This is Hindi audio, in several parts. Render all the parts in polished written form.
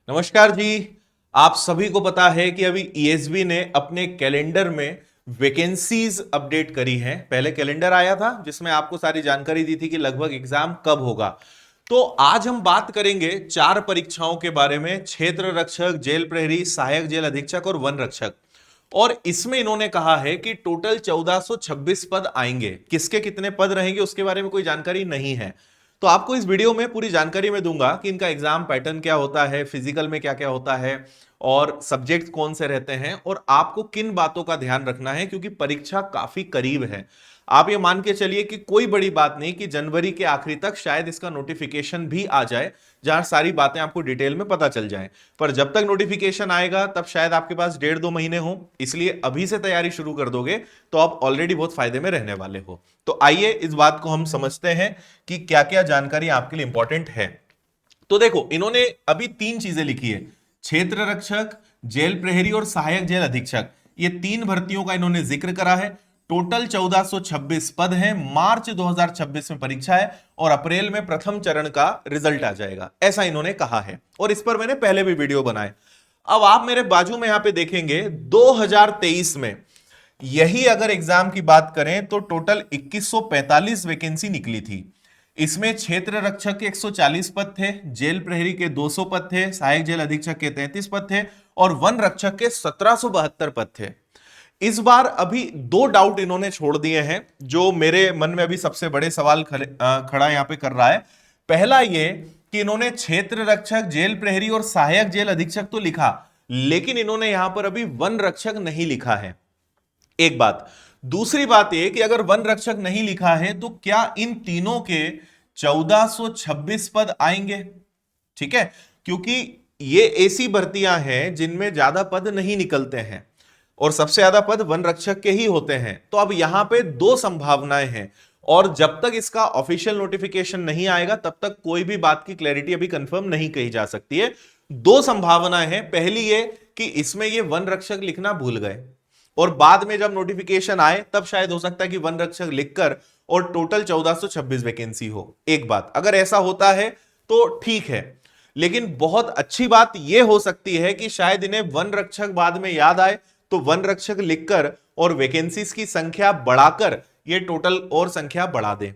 नमस्कार जी। आप सभी को पता है कि अभी ईएसबी ने अपने कैलेंडर में वैकेंसीज अपडेट करी हैं। पहले कैलेंडर आया था जिसमें आपको सारी जानकारी दी थी कि लगभग एग्जाम कब होगा। तो आज हम बात करेंगे चार परीक्षाओं के बारे में, क्षेत्र रक्षक, जेल प्रहरी, सहायक जेल अधीक्षक और वन रक्षक। और इसमें इन्होंने कहा है कि टोटल 1426 पद आएंगे। किसके कितने पद रहेंगे उसके बारे में कोई जानकारी नहीं है। तो आपको इस वीडियो में पूरी जानकारी मैं दूंगा कि इनका एग्जाम पैटर्न क्या होता है, फिजिकल में क्या क्या होता है और सब्जेक्ट कौन से रहते हैं और आपको किन बातों का ध्यान रखना है, क्योंकि परीक्षा काफी करीब है। आप ये मान के चलिए कि कोई बड़ी बात नहीं कि जनवरी के आखिरी तक शायद इसका नोटिफिकेशन भी आ जाए, जहां सारी बातें आपको डिटेल में पता चल जाएं। पर जब तक नोटिफिकेशन आएगा तब शायद आपके पास 1.5-2 महीने हो, इसलिए अभी से तैयारी शुरू कर दोगे तो आप ऑलरेडी बहुत फायदे में रहने वाले हो। तो आइए इस बात को हम समझते हैं कि क्या क्या जानकारी आपके लिए इंपॉर्टेंट है। तो देखो, इन्होंने अभी तीन चीजें लिखी है: क्षेत्र रक्षक, जेल प्रहरी और सहायक जेल अधीक्षक। ये तीन भर्तियों का इन्होंने जिक्र करा है। टोटल 1426 पद हैं। मार्च 2026 में परीक्षा है और अप्रैल में प्रथम चरण का रिजल्ट आ जाएगा, ऐसा इन्होंने कहा है। और इस पर मैंने पहले भी वीडियो बनाए। अब आप मेरे बाजू में यहां पे देखेंगे 2023 में यही अगर एग्जाम की बात करें तो टोटल 2145 वैकेंसी निकली थी। इसमें क्षेत्र रक्षक के 140 पद थे, जेल प्रहरी के 200 पद थे, सहायक जेल अधीक्षक के 33 पद थे और वन रक्षक के 1772 पद थे। इस बार अभी दो डाउट इन्होंने छोड़ दिए हैं जो मेरे मन में अभी सबसे बड़े सवाल खड़ा यहां पे कर रहा है। पहला ये कि इन्होंने क्षेत्र रक्षक, जेल प्रहरी और सहायक जेल अधीक्षक तो लिखा, लेकिन इन्होंने यहां पर अभी वन रक्षक नहीं लिखा है। एक बात। दूसरी बात यह कि अगर वन रक्षक नहीं लिखा है तो क्या इन तीनों के 1426 पद आएंगे? ठीक है, क्योंकि ये ऐसी भर्तियां हैं जिनमें ज्यादा पद नहीं निकलते हैं और सबसे ज्यादा पद वन रक्षक के ही होते हैं। तो अब यहां पे दो संभावनाएं हैं और जब तक इसका ऑफिशियल नोटिफिकेशन नहीं आएगा तब तक कोई भी बात की क्लैरिटी अभी कंफर्म नहीं कही जा सकती है। दो संभावनाएं हैं। पहली ये कि इसमें ये वन रक्षक लिखना भूल गए और बाद में जब नोटिफिकेशन आए तब शायद हो सकता है कि वन रक्षक लिखकर और टोटल 1426 वैकेंसी हो। एक बात, अगर ऐसा होता है तो ठीक है, लेकिन बहुत अच्छी बात यह हो सकती है कि शायद इन्हें वन रक्षक बाद में याद आए तो वन रक्षक लिखकर और वैकेंसीज की संख्या बढ़ाकर ये टोटल और संख्या बढ़ा दें।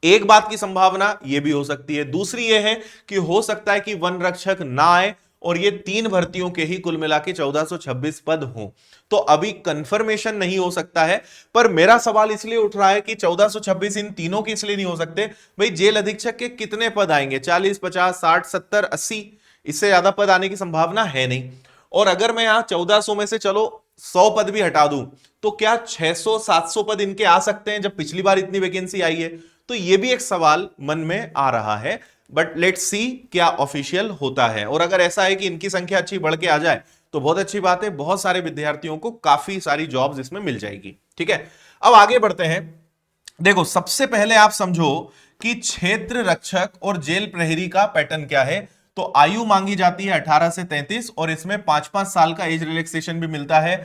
एक बात की संभावना यह भी हो सकती है। दूसरी यह है कि हो सकता है कि वन रक्षक ना आए और ये तीन भर्तियों के ही कुल मिला के 1426 पद हों। तो अभी कंफर्मेशन नहीं हो सकता है। पर मेरा सवाल इसलिए उठ रहा है कि 1426 इन तीनों के इसलिए नहीं हो सकते, भाई जेल अधीक्षक के कितने पद आएंगे? 40, 50, 60, 70, 80, इससे ज्यादा पद आने की संभावना है नहीं। और अगर मैं यहां 1400 में से चलो 100 पद भी हटा दूं तो क्या 600, 700 पद इनके आ सकते हैं जब पिछली बार इतनी वैकेंसी आई है? तो यह भी एक सवाल मन में आ रहा है। बट लेट्स सी क्या ऑफिशियल होता है। और अगर ऐसा है कि इनकी संख्या अच्छी बढ़ के आ जाए तो बहुत अच्छी बात है, बहुत सारे विद्यार्थियों को काफी सारी जॉब्स इसमें मिल जाएगी। ठीक है, अब आगे बढ़ते हैं। देखो, सबसे पहले आप समझो कि क्षेत्र रक्षक और जेल प्रहरी का पैटर्न क्या है। तो आयु मांगी जाती है 18 से 33 और इसमें 5-5 साल का एज रिलैक्सेशन भी मिलता है।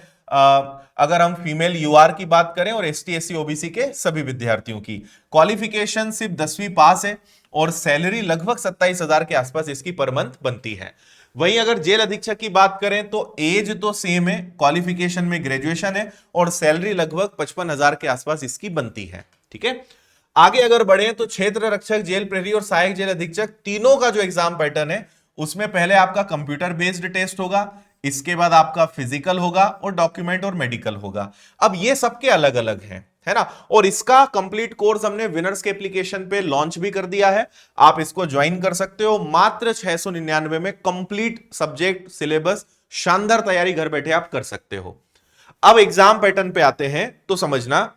अगर हम फीमेल यूआर की बात करें और एसटी, एससी, ओबीसी के सभी विद्यार्थियों की। क्वालिफिकेशन सिर्फ 10वीं पास है और सैलरी लगभग 27,000 के आसपास इसकी पर मंथ बनती है। वहीं अगर जेल अधीक्षक की बात करें तो एज तो सेम है, क्वालिफिकेशन में ग्रेजुएशन है और सैलरी लगभग 55,000 के आसपास इसकी बनती है। ठीक है, आगे अगर बढ़े तो क्षेत्र रक्षक, जेल प्रहरी और सहायक जेल अधीक्षक तीनों का जो एग्जाम पैटर्न है उसमें पहले आपका कंप्यूटर बेस्ड टेस्ट होगा, इसके बाद आपका फिजिकल होगा और डॉक्यूमेंट और मेडिकल होगा। अब ये सबके अलग अलग हैं, है ना। और इसका कंप्लीट कोर्स हमने विनर्स के एप्लीकेशन पे लॉन्च भी कर दिया है। आप इसको ज्वाइन कर सकते हो मात्र 699 में। कंप्लीट सब्जेक्ट सिलेबस, शानदार तैयारी घर बैठे आप कर सकते हो। अब एग्जाम पैटर्न पे आते हैं तो समझना,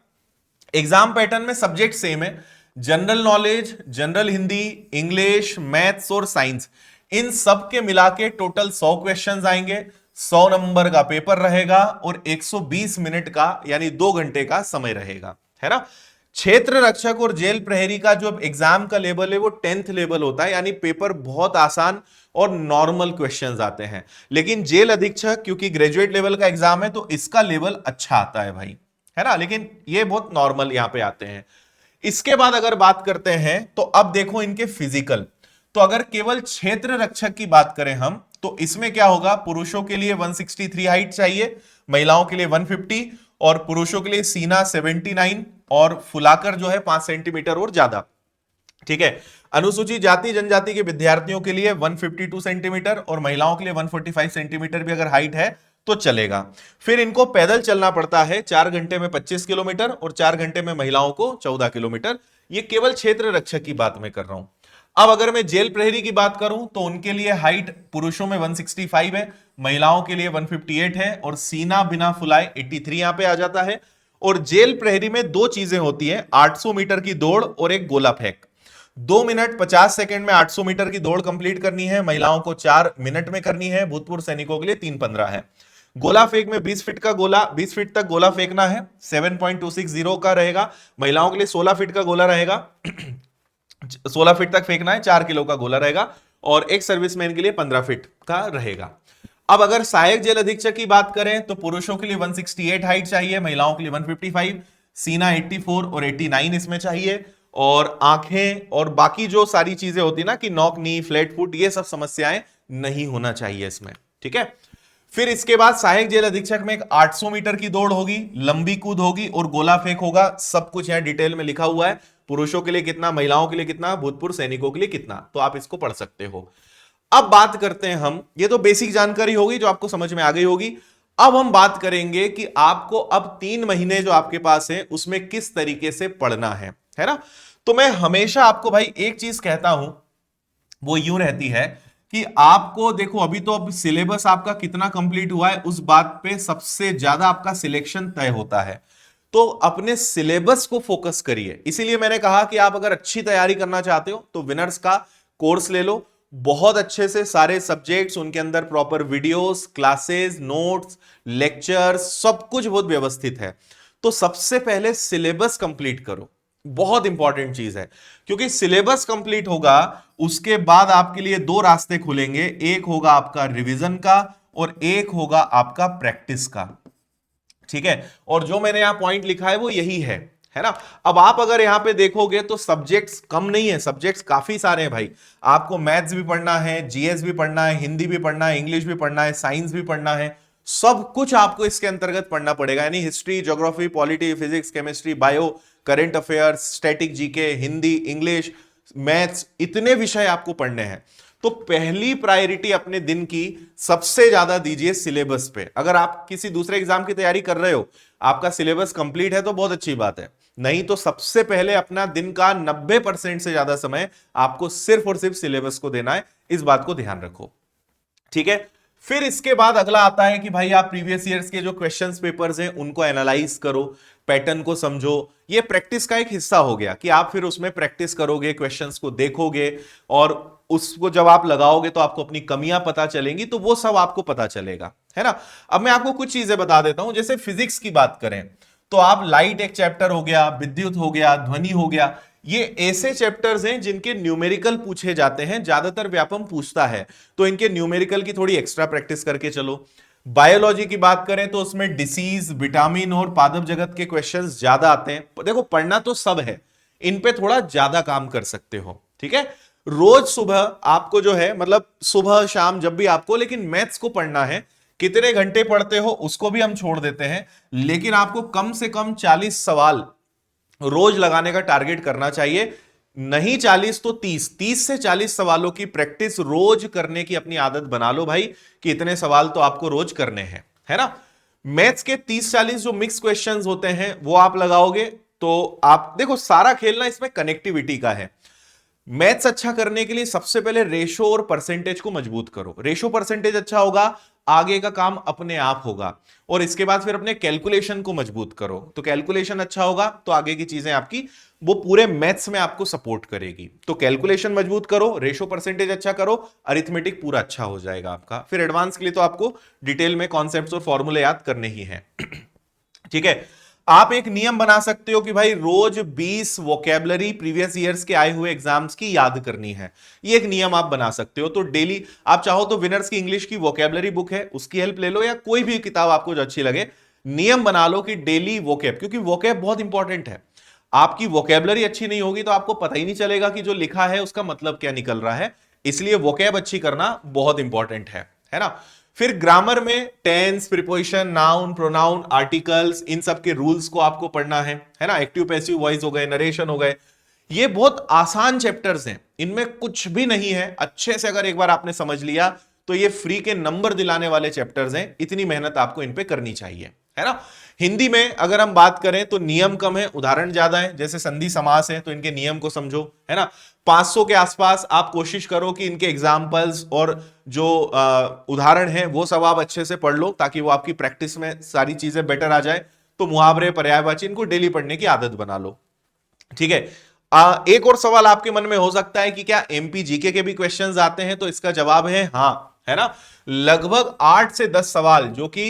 एग्जाम पैटर्न में सब्जेक्ट सेम है। General knowledge, general Hindi, English, maths और साइंस, इन सब के मिला के टोटल 100 क्वेश्चंस आएंगे। 100 नंबर का पेपर रहेगा और 120 मिनट का यानी 2 घंटे का समय रहेगा, है ना। क्षेत्र रक्षक और जेल प्रहरी का जो एग्जाम का लेवल है वो 10th लेवल होता है, यानी पेपर बहुत आसान और नॉर्मल क्वेश्चंस आते हैं। लेकिन जेल अधीक्षक क्योंकि ग्रेजुएट लेवल का एग्जाम है तो इसका लेवल अच्छा आता है भाई, है ना। लेकिन ये बहुत नॉर्मल यहां पे आते हैं। इसके बाद अगर बात करते हैं तो अब देखो इनके फिजिकल। तो अगर केवल क्षेत्र रक्षक की बात करें हम, तो इसमें क्या होगा, पुरुषों के लिए 163 हाइट चाहिए, महिलाओं के लिए 150, और पुरुषों के लिए सीना 79 और फुलाकर जो है 5 सेंटीमीटर और ज्यादा। ठीक है, अनुसूचित जाति जनजाति के विद्यार्थियों के लिए 152 सेंटीमीटर और महिलाओं के लिए 145 सेंटीमीटर भी अगर हाइट है तो चलेगा। फिर इनको पैदल चलना पड़ता है 4 घंटे में 25 किलोमीटर और 4 घंटे में महिलाओं को 14 किलोमीटर। ये केवल क्षेत्र रक्षक की बात मैं कर रहा हूं। अब अगर मैं जेल प्रहरी की बात करूं तो उनके लिए हाइट पुरुषों में 165 है, महिलाओं के लिए 158 है और सीना बिना फुलाए 83 यहां पे आ जाता है। और जेल प्रहरी में दो चीजें होती हैं, 800 मीटर की दौड़ और एक गोला फेंक। 2 मिनट 50 सेकंड में 800 मीटर की दौड़ कंप्लीट करनी है, महिलाओं को 4 मिनट में करनी है, भूतपूर्व सैनिकों के लिए 3:15 है। गोला फेंक में 20 फीट का गोला, 20 फीट तक गोला फेंकना है, 7.260 का रहेगा। महिलाओं के लिए 16 फीट का गोला रहेगा 16 फीट तक फेंकना है, 4 किलो का गोला रहेगा। और एक सर्विसमैन के लिए 15 फीट का रहेगा। अब अगर सहायक जेल अधीक्षक की बात करें तो पुरुषों के लिए 168 हाइट चाहिए, महिलाओं के लिए 155, सीना 84 और 89 इसमें चाहिए। और आंखें और बाकी जो सारी चीजें होती है ना कि नॉक नी फ्लैट फुट, ये सब समस्याएं नहीं होना चाहिए इसमें। ठीक है, फिर इसके बाद सहायक जेल अधीक्षक में एक 800 मीटर की दौड़ होगी, लंबी कूद होगी और गोला फेंक होगा। सब कुछ यहां डिटेल में लिखा हुआ है, पुरुषों के लिए कितना, महिलाओं के लिए कितना, भूतपूर्व सैनिकों के लिए कितना, तो आप इसको पढ़ सकते हो। अब बात करते हैं हम, ये तो बेसिक जानकारी होगी जो आपको समझ में आ गई होगी। अब हम बात करेंगे कि आपको अब 3 महीने जो आपके पास है उसमें किस तरीके से पढ़ना है ना। तो मैं हमेशा आपको भाई एक चीज कहता हूं, वो यूं रहती है कि आपको देखो, अभी तो अब सिलेबस आपका कितना कंप्लीट हुआ है उस बात पे सबसे ज्यादा आपका सिलेक्शन तय होता है। तो अपने सिलेबस को फोकस करिए। इसीलिए मैंने कहा कि आप अगर अच्छी तैयारी करना चाहते हो तो विनर्स का कोर्स ले लो, बहुत अच्छे से सारे सब्जेक्ट्स, उनके अंदर proper videos, classes, notes, lectures, सब कुछ बहुत व्यवस्थित है। तो सबसे पहले सिलेबस कंप्लीट करो, बहुत इंपॉर्टेंट चीज है, क्योंकि सिलेबस कंप्लीट होगा उसके बाद आपके लिए 2 रास्ते खुलेंगे, एक होगा आपका रिवीजन का और एक होगा आपका प्रैक्टिस का। ठीक है, और जो मैंने यहां पॉइंट लिखा है वो यही है ना। अब आप अगर यहां पे देखोगे तो सब्जेक्ट्स कम नहीं है, सब्जेक्ट्स काफी सारे हैं भाई। आपको मैथ्स भी पढ़ना है, जीएस भी पढ़ना है, हिंदी भी पढ़ना है, इंग्लिश भी पढ़ना है, साइंस भी पढ़ना है, सब कुछ आपको इसके अंतर्गत पढ़ना पड़ेगा। यानी history, geography, polity, physics, chemistry, bio, current affairs, static GK, Hindi, English, maths, इतने विषय आपको पढ़ने हैं। तो पहली प्रायोरिटी अपने दिन की सबसे ज्यादा दीजिए सिलेबस पे। अगर आप किसी दूसरे एग्जाम की तैयारी कर रहे हो, आपका सिलेबस कंप्लीट है तो बहुत अच्छी बात है, नहीं तो सबसे पहले अपना दिन का 90% से ज्यादा समय आपको सिर्फ और सिर्फ सिलेबस को देना है। इस बात को ध्यान रखो। ठीक है, फिर इसके बाद अगला आता है कि भाई आप प्रीवियस ईयर्स के जो क्वेश्चंस पेपर्स हैं उनको एनालाइज करो, पैटर्न को समझो। ये प्रैक्टिस का एक हिस्सा हो गया कि आप फिर उसमें प्रैक्टिस करोगे, क्वेश्चंस को देखोगे और उसको जब आप लगाओगे तो आपको अपनी कमियां पता चलेंगी, तो वो सब आपको पता चलेगा, है ना। अब मैं आपको कुछ चीजें बता देता हूं, जैसे फिजिक्स की बात करें तो आप लाइट एक चैप्टर हो गया, विद्युत हो गया, ध्वनि हो गया, ये ऐसे चैप्टर्स हैं जिनके न्यूमेरिकल पूछे जाते हैं, ज्यादातर व्यापम पूछता है, तो इनके न्यूमेरिकल की थोड़ी एक्स्ट्रा प्रैक्टिस करके चलो। बायोलॉजी की बात करें तो उसमें डिसीज, विटामिन और पादप जगत के क्वेश्चंस ज्यादा आते हैं। देखो पढ़ना तो सब है, इन पे थोड़ा ज्यादा काम कर सकते हो। ठीक है, रोज सुबह आपको जो है, मतलब सुबह शाम जब भी आपको, लेकिन मैथ्स को पढ़ना है। कितने घंटे पढ़ते हो उसको भी हम छोड़ देते हैं, लेकिन आपको कम से कम 40 सवाल रोज लगाने का टारगेट करना चाहिए। नहीं 40 तो 30 से 40 सवालों की प्रैक्टिस रोज करने की अपनी आदत बना लो भाई, कि इतने सवाल तो आपको रोज करने हैं, है ना। मैथ्स के 30-40 जो मिक्स क्वेश्चंस होते हैं वो आप लगाओगे तो आप देखो, सारा खेलना इसमें कनेक्टिविटी का है। मैथ्स अच्छा करने के लिए सबसे पहले रेशो और परसेंटेज को मजबूत करो। रेशो परसेंटेज अच्छा होगा, आगे का काम अपने आप होगा। और इसके बाद फिर अपने कैलकुलेशन को मजबूत करो, तो कैलकुलेशन अच्छा होगा तो आगे की चीजें आपकी वो पूरे मैथ्स में आपको सपोर्ट करेगी। तो कैलकुलेशन मजबूत करो, रेशो परसेंटेज अच्छा करो, अरिथमेटिक पूरा अच्छा हो जाएगा आपका। फिर एडवांस के लिए तो आपको डिटेल में कॉन्सेप्ट्स और फॉर्मूले याद करने ही हैं। ठीक है, आप एक नियम बना सकते हो कि भाई रोज 20 वोकैबुलरी प्रीवियस ईयर्स के आए हुए एग्जाम्स की याद करनी है। ये एक नियम आप बना सकते हो। तो डेली आप चाहो तो विनर्स की इंग्लिश की वोकैबुलरी बुक है, उसकी हेल्प ले लो, या कोई भी किताब आपको जो अच्छी लगे, नियम बना लो कि डेली वोकैब, क्योंकि वोकैब बहुत इंपॉर्टेंट है। आपकी वोकैबुलरी अच्छी नहीं होगी तो आपको पता ही नहीं चलेगा कि जो लिखा है उसका मतलब क्या निकल रहा है। इसलिए वोकैब अच्छी करना बहुत इंपॉर्टेंट है ना। फिर ग्रामर में tense, preposition, noun, pronoun, articles, इन सब के रूल्स को आपको पढ़ना है ना। एक्टिव पैसिव वॉइस हो गए, नरेशन हो गए, ये बहुत आसान चैप्टर्स हैं, इनमें कुछ भी नहीं है। अच्छे से अगर एक बार आपने समझ लिया तो ये फ्री के नंबर दिलाने वाले चैप्टर्स हैं, इतनी मेहनत आपको इन पे करनी चाहिए, है ना। हिंदी में अगर हम बात करें तो नियम कम है, उदाहरण ज्यादा है। जैसे संधि समास है तो इनके नियम को समझो, है ना। 500 के आसपास आप कोशिश करो कि इनके एग्जाम्पल्स और जो उदाहरण है वो सब आप अच्छे से पढ़ लो, ताकि वो आपकी प्रैक्टिस में सारी चीजें बेटर आ जाए। तो मुहावरे, पर्यायवाची, इनको डेली पढ़ने की आदत बना लो, ठीक है। एक और सवाल आपके मन में हो सकता है कि क्या एमपी जीके के भी क्वेश्चंस आते हैं, तो इसका जवाब है हाँ, है ना। लगभग 8 से 10 सवाल जो कि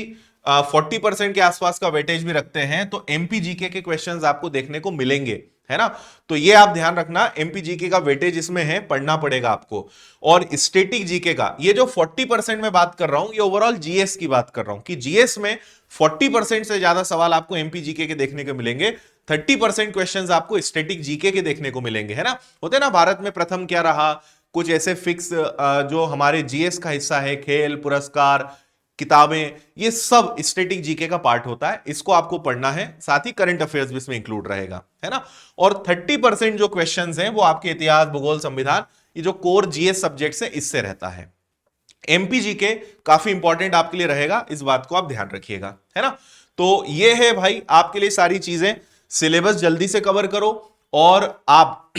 40% के आसपास का वेटेज भी रखते हैं, तो एमपी जीके के क्वेश्चंस आपको देखने को मिलेंगे, है ना। तो ये आप ध्यान रखना, एमपी जीके का वेटेज इसमें है, पढ़ना पड़ेगा आपको। और स्टैटिक जीके का ये जो 40% में बात कर रहा हूं, ये ओवरऑल जीएस की बात कर रहा हूं कि जीएस में 40% से ज्यादा सवाल आपको एमपी जीके के देखने को मिलेंगे, 30% क्वेश्चंस आपको स्टैटिक जीके के देखने को मिलेंगे, है ना। होते ना भारत में प्रथम क्या रहा, कुछ ऐसे फिक्स जो हमारे जीएस का हिस्सा है, खेल, पुरस्कार, किताबें, ये सब स्टैटिक जीके का पार्ट होता है, इसको आपको पढ़ना है। साथ ही करंट अफेयर्स भी इसमें इंक्लूड रहेगा, है ना। और 30% जो क्वेश्चंस हैं वो आपके इतिहास, भूगोल, संविधान, ये जो कोर जीएस सब्जेक्ट्स है इससे रहता है। एमपी जीके काफी इंपॉर्टेंट आपके लिए रहेगा, इस बात को आप ध्यान रखिएगा, है ना। तो ये है भाई आपके लिए सारी चीजें। सिलेबस जल्दी से कवर करो, और आप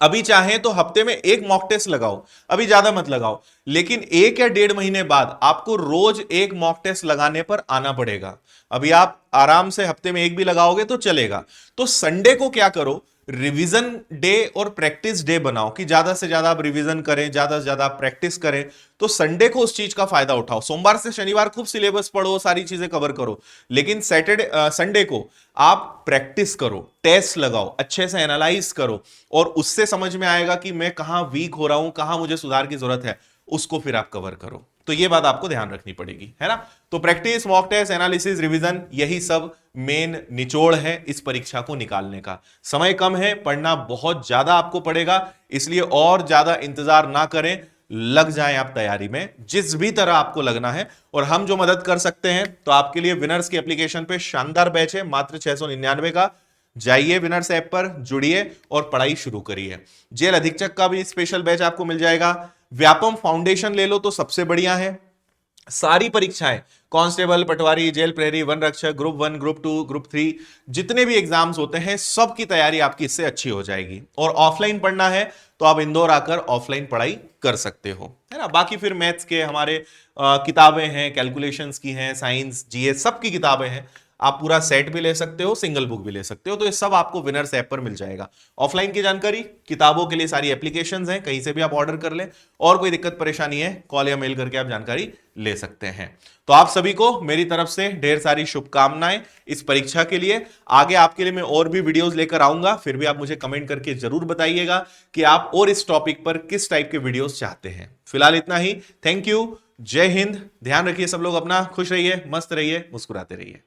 अभी चाहें तो हफ्ते में एक मॉक टेस्ट लगाओ, अभी ज्यादा मत लगाओ, लेकिन 1 या 1.5 महीने बाद आपको रोज एक मॉक टेस्ट लगाने पर आना पड़ेगा। अभी आप आराम से हफ्ते में एक भी लगाओगे तो चलेगा। तो संडे को क्या करो, रिवीजन डे और प्रैक्टिस डे बनाओ कि ज्यादा से ज्यादा आप रिवीजन करें, ज्यादा से ज्यादा प्रैक्टिस करें। तो संडे को उस चीज का फायदा उठाओ। सोमवार से शनिवार खूब सिलेबस पढ़ो, सारी चीजें कवर करो, लेकिन संडे को आप प्रैक्टिस करो, टेस्ट लगाओ, अच्छे से एनालाइज करो, और उससे समझ में आएगा कि मैं कहां वीक हो रहा हूं, कहां मुझे सुधार की जरूरत है, उसको फिर आप कवर करो। तो ये बात आपको ध्यान रखनी पड़ेगी, है ना। तो practice, mock test, analysis, revision, यही सब मेन निचोड़ है इस परीक्षा को निकालने का। समय कम है, पढ़ना बहुत ज्यादा आपको पड़ेगा, इसलिए और ज्यादा इंतजार ना करें, लग जाएं आप तैयारी में जिस भी तरह आपको लगना है। और हम जो मदद कर सकते हैं, तो आपके लिए विनर्स की एप्लीकेशन पे शानदार बैच है मात्र 699 का। जाइए विनर्स ऐप पर, जुड़िए और पढ़ाई शुरू करिए। जेल अधीक्षक का भी स्पेशल बैच आपको मिल जाएगा। व्यापम फाउंडेशन ले लो तो सबसे बढ़िया है। सारी परीक्षाएं, कांस्टेबल, पटवारी, जेल प्रहरी, वन रक्षक, ग्रुप 1, ग्रुप 2, ग्रुप 3, जितने भी एग्जाम्स होते हैं सब की तैयारी आपकी इससे अच्छी हो जाएगी। और ऑफलाइन पढ़ना है तो आप इंदौर आकर ऑफलाइन पढ़ाई कर सकते हो, है ना। बाकी फिर मैथ्स के हमारे किताबें हैं, कैलकुलेशंस की हैं, साइंस, जीएस, सब की किताबें हैं। आप पूरा सेट भी ले सकते हो, सिंगल बुक भी ले सकते हो, तो ये सब आपको विनर्स ऐप पर मिल जाएगा। ऑफलाइन की जानकारी, किताबों के लिए सारी एप्लीकेशंस हैं, कहीं से भी आप ऑर्डर कर लें। और कोई दिक्कत परेशानी है, कॉल या मेल करके आप जानकारी ले सकते हैं। तो आप सभी को मेरी तरफ से ढेर सारी शुभकामनाएं इस परीक्षा के लिए। आगे आपके लिए मैं और भी वीडियोस लेकर आऊंगा, फिर भी आप मुझे कमेंट करके जरूर बताइएगा कि आप और इस टॉपिक पर किस टाइप के वीडियोस चाहते हैं। फिलहाल इतना ही, थैंक यू, जय हिंद, ध्यान रखिए सब लोग अपना, खुश रहिए, मस्त रहिए, मुस्कुराते रहिए।